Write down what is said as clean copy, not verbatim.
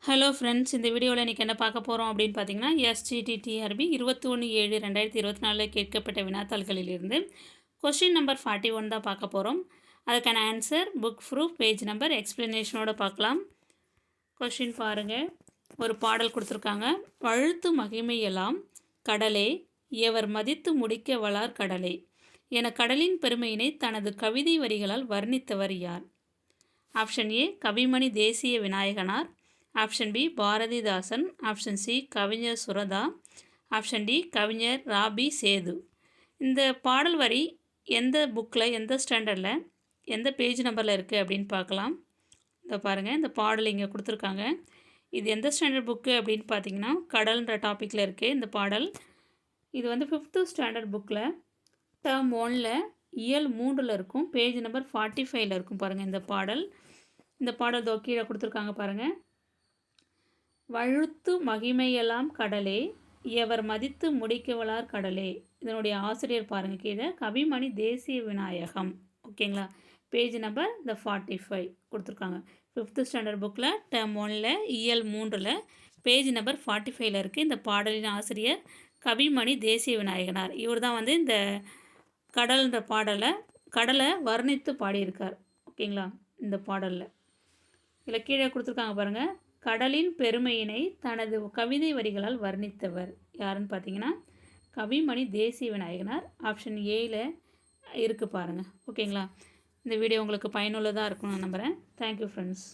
Hello friends, இந்த வீடியோவில் இன்றைக்கி என்ன பார்க்க போகிறோம் அப்படின்னு பார்த்தீங்கன்னா, SGTTRB 21/7/2024 கேட்கப்பட்ட வினாத்தாள்களிலிருந்து கொஷின் நம்பர் 41 தான் பார்க்க போகிறோம். அதுக்கான answer, book proof, page number, எக்ஸ்ப்ளனேஷனோட பார்க்கலாம். கொஷின் பாருங்கள். ஒரு பாடல் கொடுத்துருக்காங்க. வழுத்து மகிமையெல்லாம் கடலே, எவர் மதித்து முடிக்க வளார் கடலே என கடலின் பெருமையினை தனது கவிதை வரிகளால் வர்ணித்தவர் யார்? Option A Kavimani Desiya Vinayaganar, option B Bharathidasan, option C கவிஞர் சுரதா, ஆப்ஷன் டி கவிஞர் ராபி சேது. இந்த பாடல் வரி எந்த புக்கில், எந்த ஸ்டாண்டர்டில், எந்த பேஜ் நம்பரில் இருக்குது அப்படின்னு பார்க்கலாம். இதை பாருங்கள், இந்த பாடல் இங்கே கொடுத்துருக்காங்க. இது எந்த ஸ்டாண்டர்ட் புக்கு அப்படின்னு பார்த்தீங்கன்னா, கடல்ன்ற டாப்பிக்கில் இருக்குது இந்த பாடல். இது வந்து 5th ஸ்டாண்டர்ட் புக்கில் டேர்ம் 1ல் இயல் 3ல் இருக்கும். பேஜ் நம்பர் 45ல் இருக்கும். பாருங்கள் இந்த பாடல். இந்த பாடல் தோ கீழே கொடுத்துருக்காங்க பாருங்கள். வழுத்து மகிமையெல்லாம் கடலே, எவர் மதித்து முடிக்கவளார் கடலே. இதனுடைய ஆசிரியர் பாருங்கள் கீழே கவிமணி தேசிய விநாயகம். ஓகேங்களா? பேஜ் நம்பர் இந்த 45 கொடுத்துருக்காங்க. 5th ஸ்டாண்டர்ட் புக்கில் டேர்ம் 1ல் இயல் 3ல் பேஜ் நம்பர் 45ல் இருக்குது. இந்த பாடலின் ஆசிரியர் கவிமணி தேசிய விநாயகனார். இவர் தான் வந்து இந்த கடல்ன்ற கடலை வர்ணித்து பாடியிருக்கார். ஓகேங்களா? இந்த பாடலில் இதில் கீழே கொடுத்துருக்காங்க பாருங்கள். கடலின் பெருமையினை தனது கவிதை வரிகளால் வர்ணித்தவர் யாருன்னு பார்த்தீங்கன்னா, கவிமணி தேசிய விநாயகனார். ஆப்ஷன் ஏயில் இருக்குது பாருங்கள். ஓகேங்களா? இந்த வீடியோ உங்களுக்கு பயனுள்ளதாக இருக்கும்னு நான் நம்புகிறேன். Thank you friends.